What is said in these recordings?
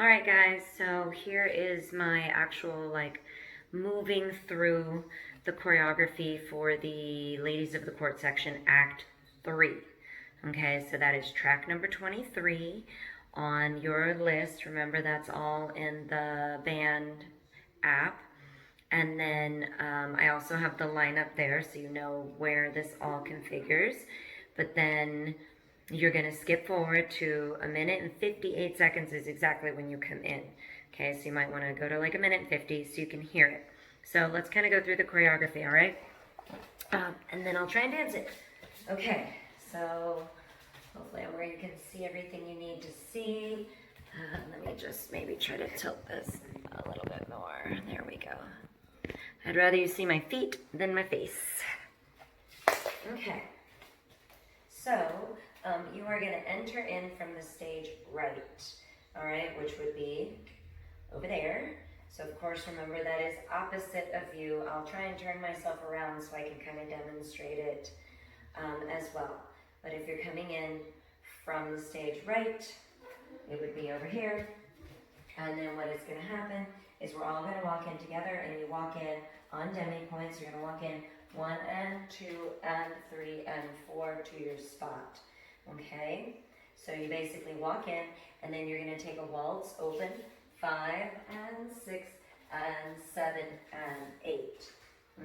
All right, guys, so here is my actual, moving through the choreography for the Ladies of the Court section, Act 3. Okay, so that is track number 23 on your list. Remember, that's all in the band app. And then I also have the lineup there so you know where this all configures. But then you're going to skip forward to 1:58 is exactly when you come in. Okay, so you might want to go to like 1:50 so you can hear it. So let's kind of go through the choreography, all right? And then I'll try and dance it. Okay, so hopefully I'm where you can see everything you need to see. Let me just maybe try to tilt this a little bit more. There we go. I'd rather you see my feet than my face. Okay. So, you are going to enter in from the stage right, all right, which would be over there. So, of course, remember that is opposite of you. I'll try and turn myself around so I can kind of demonstrate it as well. But if you're coming in from the stage right, it would be over here. And then what is going to happen is we're all going to walk in together, and you walk in on demi points. You're going to walk in 1 and 2 and 3 and 4 to your spot. Okay? So you basically walk in, and then you're going to take a waltz open 5 and 6 and 7 and 8.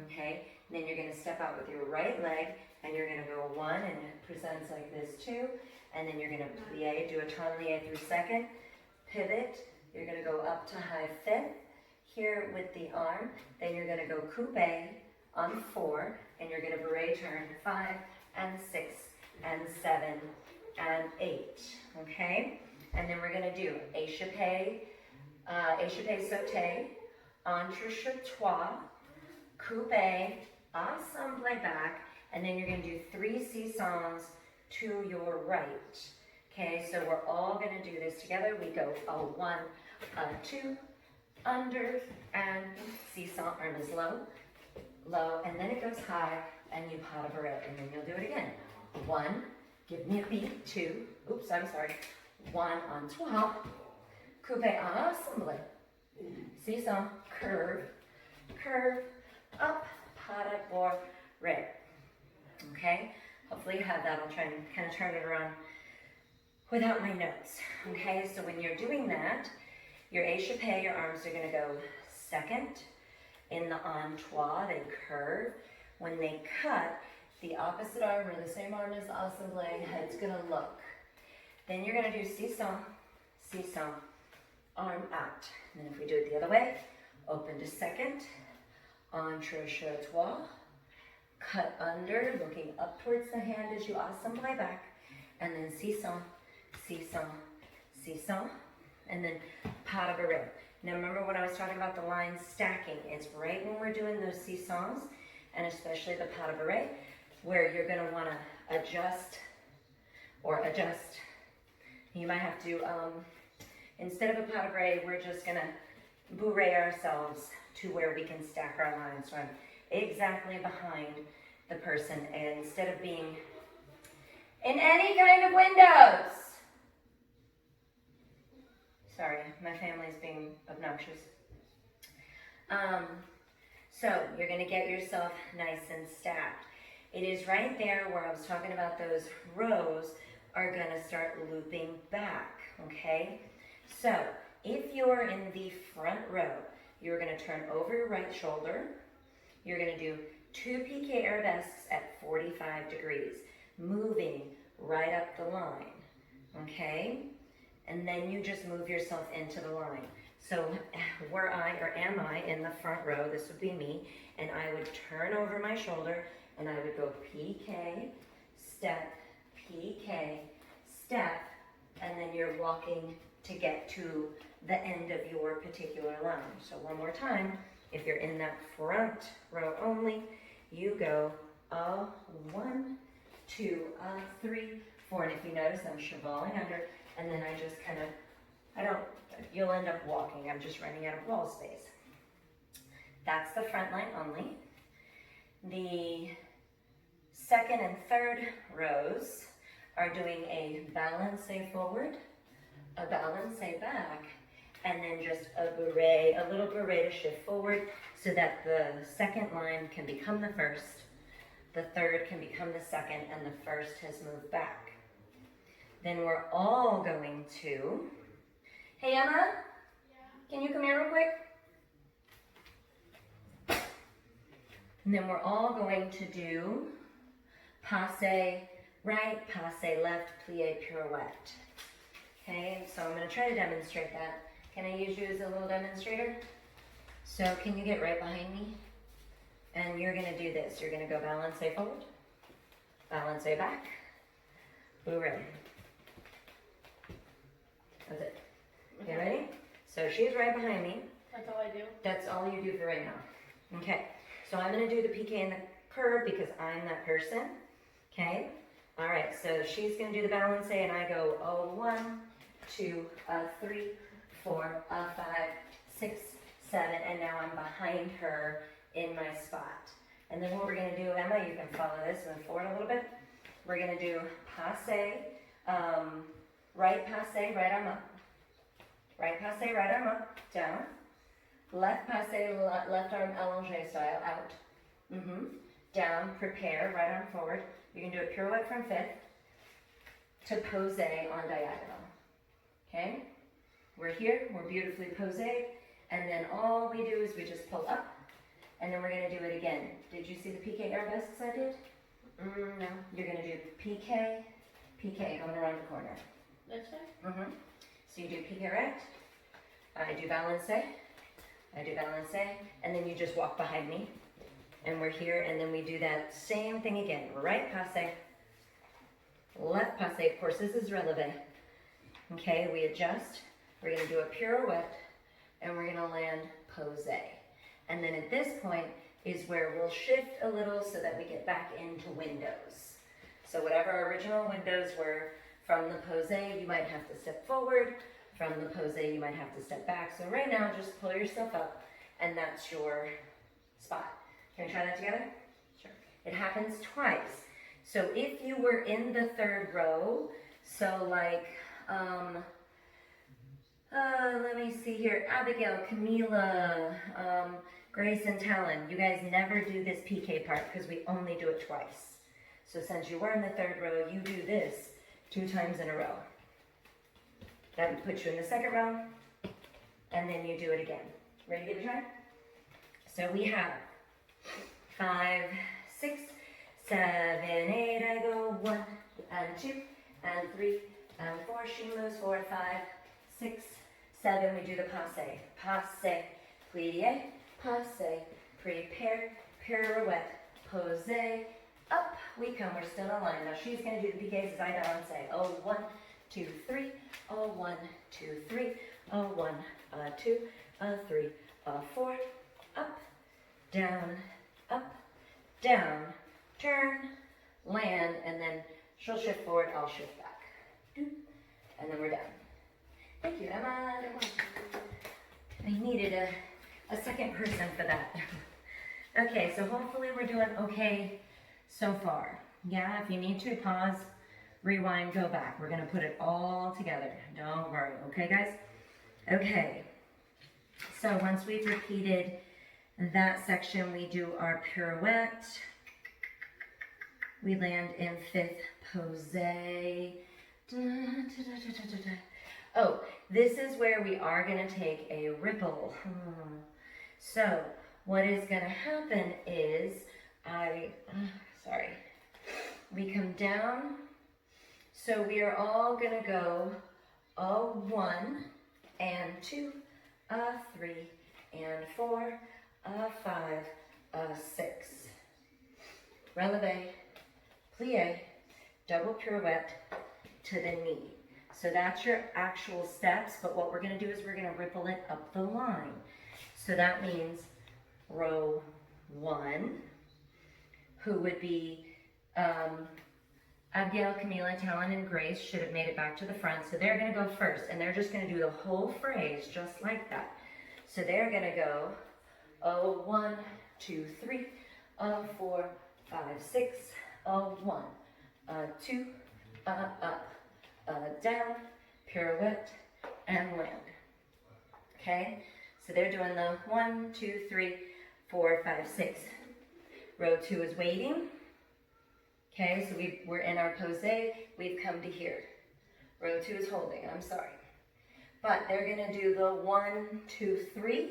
Okay? And then you're going to step out with your right leg, and you're going to go 1, and it presents like this 2. And then you're going to plie, do a tourniquet through second, pivot. You're going to go up to high fifth here with the arm. Then you're going to go coupe on 4, and you're going to beret turn 5 and 6 and 7 and 8. Okay? And then we're going to do échappé sauté, entre-trois, coupe, ensemble back, and then you're going to do 3 sissons to your right. Okay, so we're all going to do this together. We go a 1, a 2, under, and sisson, arm is low, low, and then it goes high, and you pas de bourrée, and then you'll do it again. 1, give me a beat, 2, oops, I'm sorry, 1 on 12, coupe ensemble, sisson, curve, curve, up, pas de bourrée. Okay, hopefully you have that. I'll try and kind of turn it around without my notes. Okay, so when you're doing that, your échappé, your arms are going to go second. In the en trois, they curve. When they cut, the opposite arm or the same arm as the ensemble, head's going to look. Then you're going to do sisson, sisson, arm out. And then if we do it the other way, open to second, entre-trois, cut under, looking up towards the hand as you ensemble back, and then sisson, sisson, sisson, and then pas de bourrée. Now remember when I was talking about the lines stacking, it's right when we're doing those sissons, and especially the pas de bourrée, where you're going to want to adjust or adjust. You might have to, instead of a pas de bourrée, we're just going to bourrée ourselves to where we can stack our lines. So I'm exactly behind the person, and instead of being in any kind of windows. Sorry, my family's being obnoxious. So you're going to get yourself nice and stacked. It is right there where I was talking about those rows are going to start looping back, okay? So if you're in the front row, you're going to turn over your right shoulder. You're going to do 2 piqué arabesques at 45 degrees, moving right up the line, okay? And then you just move yourself into the line. So were I, or am I, in the front row, this would be me, and I would turn over my shoulder, and I would go piqué, step, and then you're walking to get to the end of your particular line. So one more time, if you're in that front row only, you go a 1, 2, 3, 4, and if you notice, I'm chevaling under, and then I just kind of, you'll end up walking. I'm just running out of wall space. That's the front line only. The second and third rows are doing a balancé forward, a balancé back, and then just a beret, a little beret to shift forward so that the second line can become the first, the third can become the second, and the first has moved back. Then we're all going to, hey Emma, can you come here real quick? And then we're all going to do passe right, passe left, plie, pirouette. Okay, so I'm going to try to demonstrate that. Can I use you as a little demonstrator? So can you get right behind me? And you're going to do this. You're going to go balance forward, balance back, bourrée. That's it. Okay, ready? So she's right behind me. That's all I do? That's all you do for right now. Okay, so I'm going to do the piqué and the curve because I'm that person. Okay, all right, so she's going to do the balance and I go, oh, 1, 2, 3, 4, 5, 6, 7, and now I'm behind her in my spot. And then what we're going to do, Emma, you can follow this, move forward a little bit. We're going to do passe, right passe, right arm up. Right passe, right arm up, down. Left passe, left arm allongé style, out. Down, prepare, right arm forward. You can do a pirouette from fifth to pose on diagonal. Okay? We're here, we're beautifully posé, and then all we do is we just pull up, and then we're going to do it again. Did you see the piqué arabesques I did? No. You're going to do piqué, piqué, going around the corner. This way? So you do piqué right, I do balance, and then you just walk behind me, and we're here, and then we do that same thing again. Right passe, left passe, of course this is relevé. Okay, we adjust, we're going to do a pirouette, and we're going to land posé. And then at this point is where we'll shift a little so that we get back into windows. So whatever our original windows were from the posé, you might have to step forward. From the posé, you might have to step back. So right now, just pull yourself up, and that's your spot. Can we try that together? Sure. It happens twice. So if you were in the third row, so like, let me see here, Abigail, Camila, Grace and Talon, you guys never do this piqué part because we only do it twice. So since you were in the third row, you do this 2 times in a row. That would put you in the second row, and then you do it again. Ready to give it a try? So we have 5, 6, 7, 8, I go 1, and 2, and 3, and 4, she moves 4, 5, 6, 7, we do the passe, passe, plie, passe, prepare, pirouette, posé, up we come, we're still in line. Now she's going to do the piqués as I balance, oh, 1, 2, 3, oh, 1, 2, 3, oh, 1, 2, 3, 4, up, down, turn, land, and then she'll shift forward, I'll shift back. And then we're done. Thank you, Emma. I needed a second person for that. Okay, so hopefully we're doing okay so far. Yeah, if you need to, pause, rewind, go back. We're going to put it all together. Don't worry. Okay, guys? Okay. So once we've repeated that section, we do our pirouette. We land in fifth posé. Oh, this is where we are going to take a ripple. So what is going to happen is we come down. So we are all going to go 1 and 2, 3 and 4, 5, 6. Relevé, plie, double pirouette to the knee. So that's your actual steps, but what we're going to do is we're going to ripple it up the line. So that means row 1, who would be Abigail, Camila, Talon, and Grace should have made it back to the front. So they're going to go first, and they're just going to do the whole phrase just like that. So they're going to go, 1, 2, 3, 4, 5, 6, 1, 2, up, down, pirouette, and land. okay? So they're doing the 1, 2, 3, 4, 5, 6. Row 2 is waiting, okay? So we're in our pose, we've come to here. Row 2 is holding, I'm sorry. But they're gonna do the 1, 2, 3,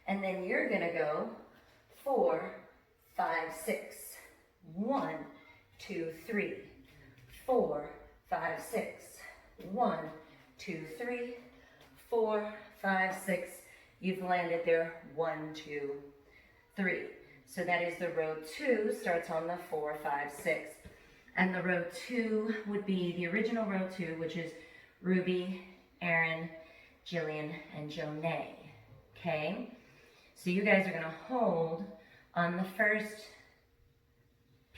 and then you're gonna go 4, 5, 6. 1, 2, 3, 4, 5, 6. 1, 2, 3, 4, 5, 6. You've landed there. 1, 2, 3. So that is the row 2, starts on the 4, 5, 6. And the row 2 would be the original row 2, which is Ruby, Erin, Jillian, and Jonay. Okay? So you guys are going to hold on the first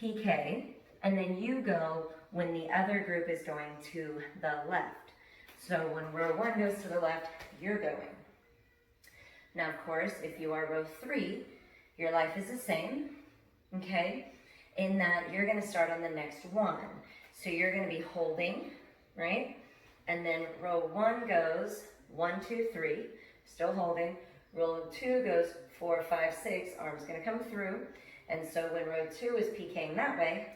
PK, and then you go when the other group is going to the left. So when row 1 goes to the left, you're going. Now, of course, if you are row 3, your life is the same, okay? In that you're going to start on the next one. So you're going to be holding, right? And then row 1 goes 1, 2, 3, still holding. Row 2 goes 4, 5, 6, arm's going to come through. And so when row 2 is PKing that way,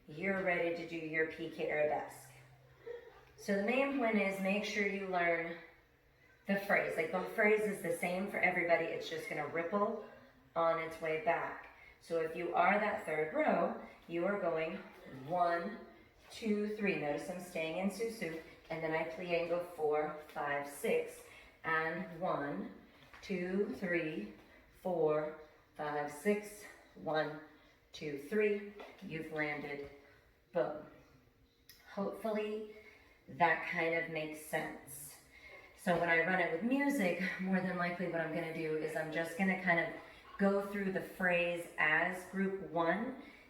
you're ready to do your PK arabesque. So the main point is make sure you learn the phrase. Like the phrase is the same for everybody, it's just going to ripple on its way back. So if you are that third row, you are going 1, 2, 3. Notice I'm staying in susu, and then I plie and go 4, 5, 6, and 1, 2, 3, 4, 5, 6, 1, 2, 3. You've landed. Boom. Hopefully that kind of makes sense. So when I run it with music, more than likely what I'm going to do is I'm just going to kind of go through the phrase as group 1,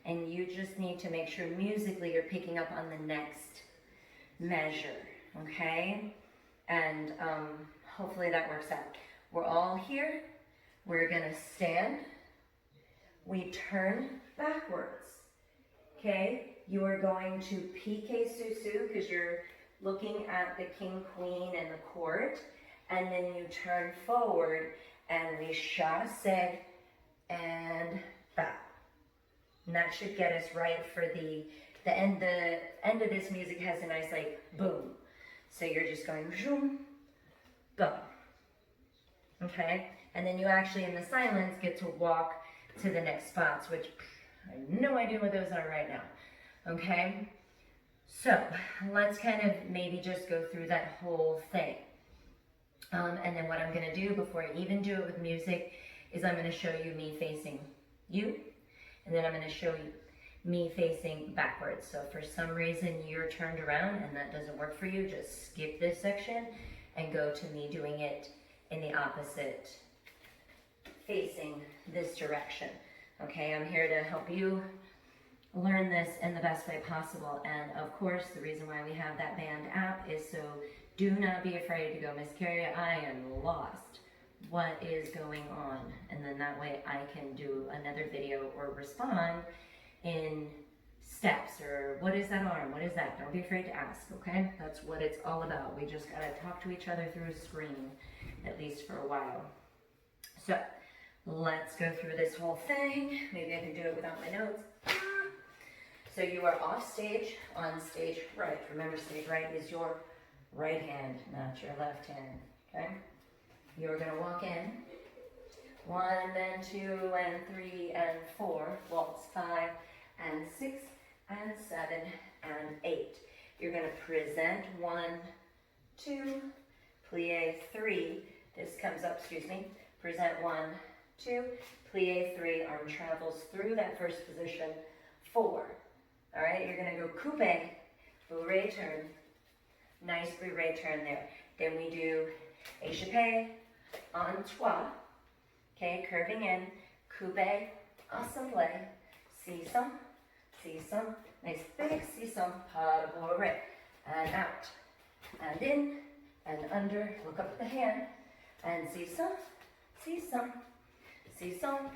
and you just need to make sure musically you're picking up on the next measure, okay? And hopefully that works out. We're all here. We're going to stand. We turn backwards, okay? You are going to PK Susu because you're looking at the king, queen, and the court. And then you turn forward and we chasse and bow. And that should get us right for the end. The end of this music has a nice like boom. So you're just going zoom, boom. Okay? And then you actually in the silence get to walk to the next spots, which I have no idea what those are right now. Okay? So let's kind of maybe just go through that whole thing. And then what I'm going to do before I even do it with music is I'm going to show you me facing you, and then I'm going to show you me facing backwards. So if for some reason you're turned around and that doesn't work for you, just skip this section and go to me doing it in the opposite, facing this direction. Okay, I'm here to help you learn this in the best way possible. And of course, the reason why we have that band app is so do not be afraid to go, Miss Carrie, I am lost. What is going on? And then that way I can do another video or respond in steps, or what is that arm? What is that? Don't be afraid to ask, okay? That's what it's all about. We just gotta talk to each other through a screen, at least for a while. So let's go through this whole thing. Maybe I can do it without my notes. So you are off stage, on stage right. Remember, stage right is your right hand, not your left hand, okay? You're gonna walk in, 1 and 2 and 3 and 4, waltz 5 and 6 and 7 and 8. You're gonna present 1, 2, plie 3, this comes up, present 1, 2, plie 3, arm travels through that first position, 4. All right, you're gonna go coupe, bourrée turn, nice bourrée turn there. Then we do échappé, en trois, okay, curving in, coupe, assemblé, sisson, nice big sisson, pas de bourrée, and out, and in, and under, look up at the hand, and sisson,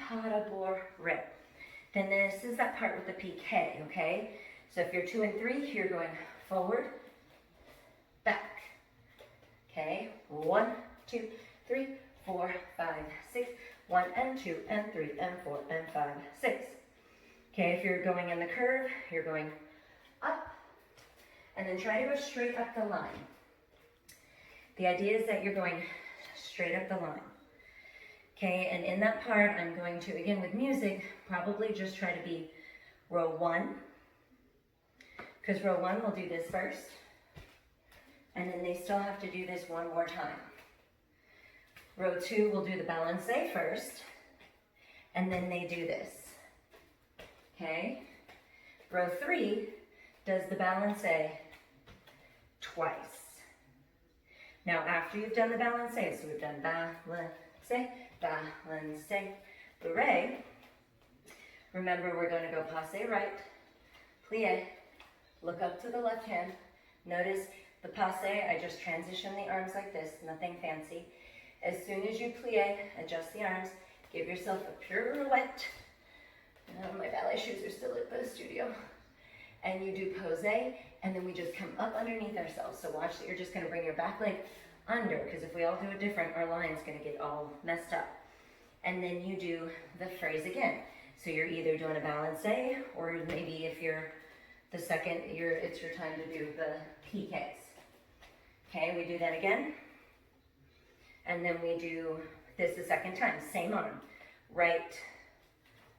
pas de bourrée. Then this is that part with the PK, okay? So if you're 2 and 3, you're going forward, back. Okay, 1, 2, 3, 4, 5, 6. 1 and 2 and 3 and 4 and 5, 6. Okay, if you're going in the curve, you're going up, and then try to go straight up the line. The idea is that you're going straight up the line. Okay, and in that part, I'm going to, again with music, probably just try to be row 1, because row 1 will do this first, and then they still have to do this one more time. Row 2 will do the balancé first, and then they do this. Okay? Row 3 does the balancé twice. Now, after you've done the balancé, so we've done balancé, balancé, bourrée, remember we're going to go passe right, plie, look up to the left hand. Notice the passe, I just transition the arms like this, nothing fancy. As soon as you plie, adjust the arms, give yourself a pirouette. My ballet shoes are still at the studio. And you do pose, and then we just come up underneath ourselves. So watch that you're just gonna bring your back leg under, because if we all do it different, our line's gonna get all messed up. And then you do the phrase again. So you're either doing a balancé, or maybe if you're the second, it's your time to do the PKs. Okay, we do that again. And then we do this the second time, same arm. Right,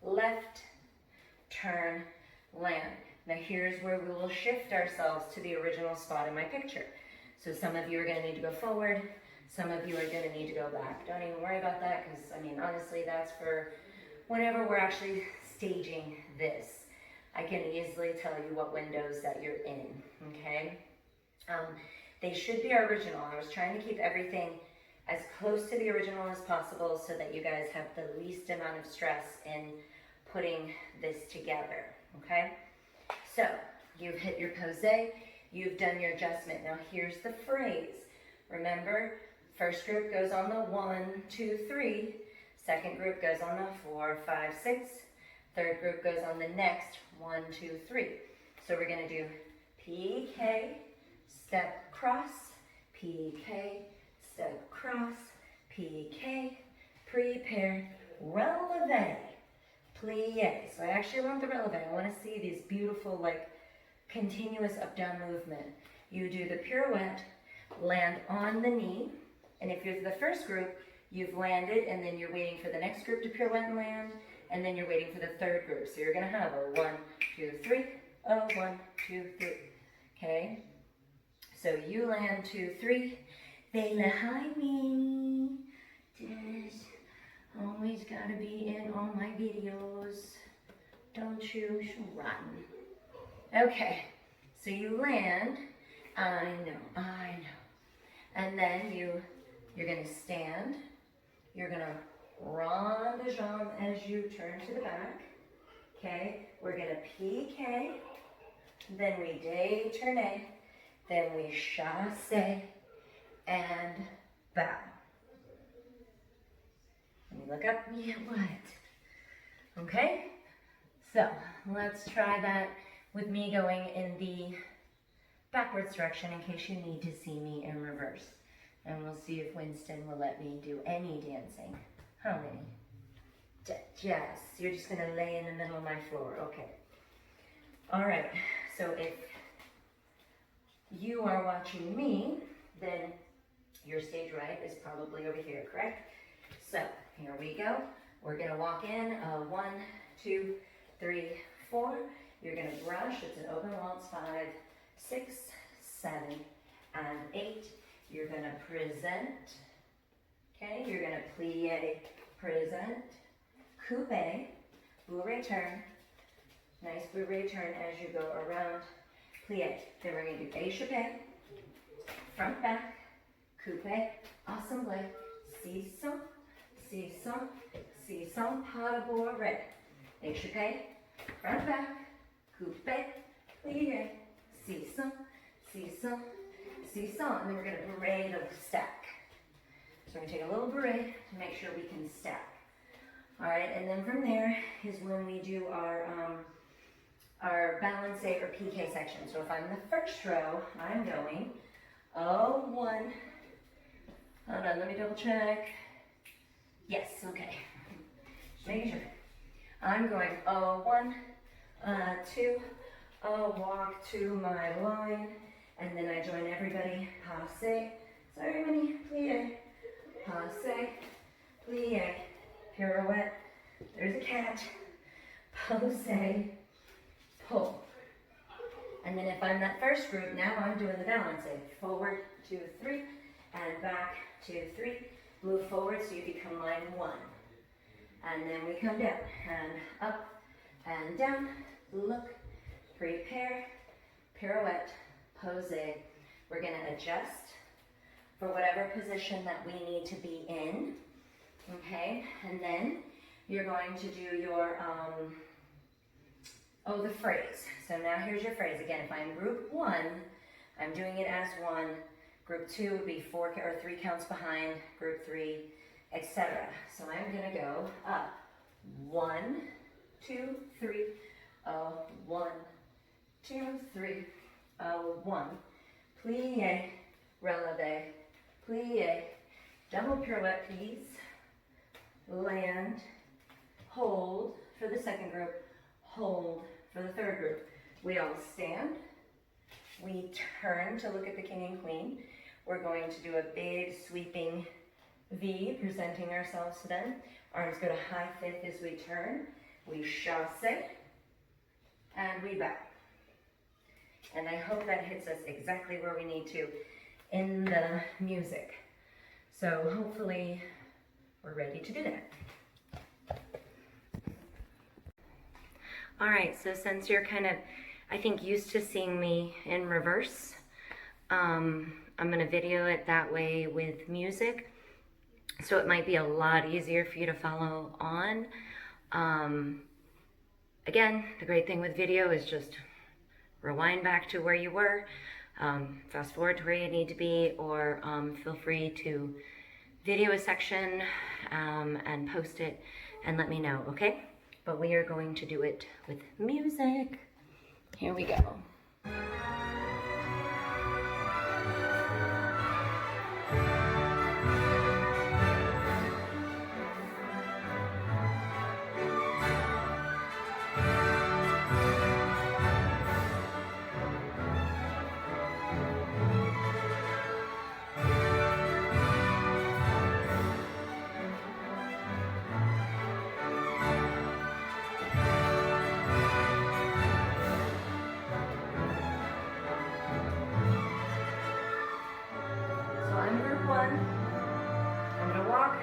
left, turn, land. Now here's where we will shift ourselves to the original spot in my picture. So some of you are gonna need to go forward, some of you are gonna need to go back. Don't even worry about that, because I mean, honestly, that's for whenever we're actually staging this. I can easily tell you what windows that you're in, okay? They should be our original. I was trying to keep everything as close to the original as possible so that you guys have the least amount of stress in putting this together, okay? So, you've hit your pose, you've done your adjustment. Now here's the phrase. Remember, first group goes on the 1, 2, 3. Second group goes on the 4, 5, 6. Third group goes on the next 1, 2, 3. So we're gonna do PK, step cross, PK, step cross, PK, prepare, releve, plie. So I actually want the releve. I want to see these beautiful, like, continuous up-down movement. You do the pirouette, land on the knee, and if you're the first group, you've landed, and then you're waiting for the next group to pirouette and land, and then you're waiting for the third group. So you're going to have a 1, 2, 3, oh, 1, 2, 3. Okay? So you land 2, 3. They behind me. Just always gotta be in all my videos. Don't you? Rotten. Okay, so you land. I know. And then you're gonna stand. You're gonna rond de jambe as you turn to the back. Okay, we're gonna piqué. Then we détourné. Then we chassé. And bow. Let me look up. Yeah, what? Okay, so let's try that with me going in the backwards direction in case you need to see me in reverse. And we'll see if Winston will let me do any dancing. How many? Yes, you're just gonna lay in the middle of my floor. Okay. All right, so if you are watching me, then your stage right is probably over here, correct? So, here we go. We're gonna walk in, 1, 2, 3, 4. You're gonna brush, it's an open waltz, 5, 6, 7, and 8. You're gonna present, okay? You're gonna plie, present, coupe, bourrée turn, nice bourrée turn as you go around, plie. Then we're gonna do échappé, front back, coupe, assemblé, 600, 600, 600, pas de bourrée. Échappé, front back, coupe, plie, 600, 600, 600. And then we're going to bourrée to stack. So we're going to take a little bourrée to make sure we can stack. All right, and then from there is when we do our balancé or PK section. So if I'm in the first row, I'm going 1. Hold on, let me double check. Yes, okay. Just making sure. I'm going, oh, 1, 2, oh, walk to my line, and then I join everybody, passe, sorry, Minnie, plie, passe, plie, pirouette, there's a cat, pose, pull. And then if I'm that first group, now I'm doing the balance. Forward, 2, 3, and back, 2, 3. Move forward so you become line 1. And then we come down, and up, and down, look, prepare, pirouette, pose. We're gonna adjust for whatever position that we need to be in, okay? And then you're going to do your, the phrase. So now here's your phrase. Again, if I'm group 1, I'm doing it as 1. Group 2 would be 4 or 3 counts behind. Group 3, etc. So I'm gonna go up. 1, 2, 3. 1, 2, 3. 1. Plie, releve, plie. Double pirouette, please. Land. Hold for the second group. Hold for the third group. We all stand. We turn to look at the king and queen. We're going to do a big sweeping V, presenting ourselves to them. Arms go to high fifth as we turn. We chasse, and we bow. And I hope that hits us exactly where we need to in the music. So hopefully we're ready to do that. All right, so since you're kind of, I think, used to seeing me in reverse, I'm gonna video it that way with music, so it might be a lot easier for you to follow on. Again, the great thing with video is just rewind back to where you were, fast forward to where you need to be, or feel free to video a section and post it and let me know, okay? But we are going to do it with music. Here we go. So I'm group 1. I'm gonna walk.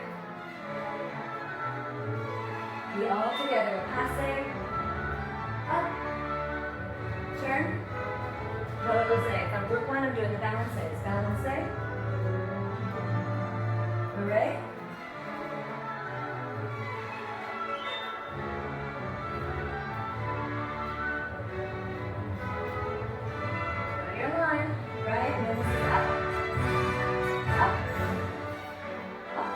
We all together. Passe. Up. Turn. Pose. If I'm group 1, I'm doing the balances. Balance. Hooray. Go to your line. Right? And then this is up. Up. Up. Up.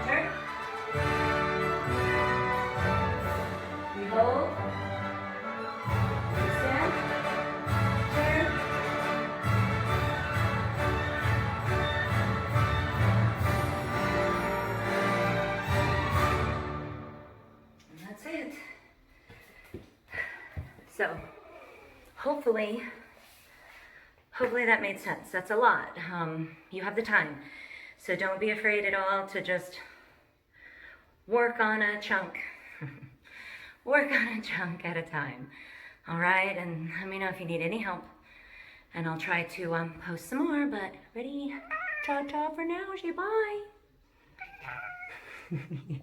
Turn. We hold. We stand. Turn. And that's it. So, hopefully that made sense. That's a lot. You have the time. So don't be afraid at all to just work on a chunk. Work on a chunk at a time. All right, and let me know if you need any help. And I'll try to post some more, but ready? Ta-ta for now, bye.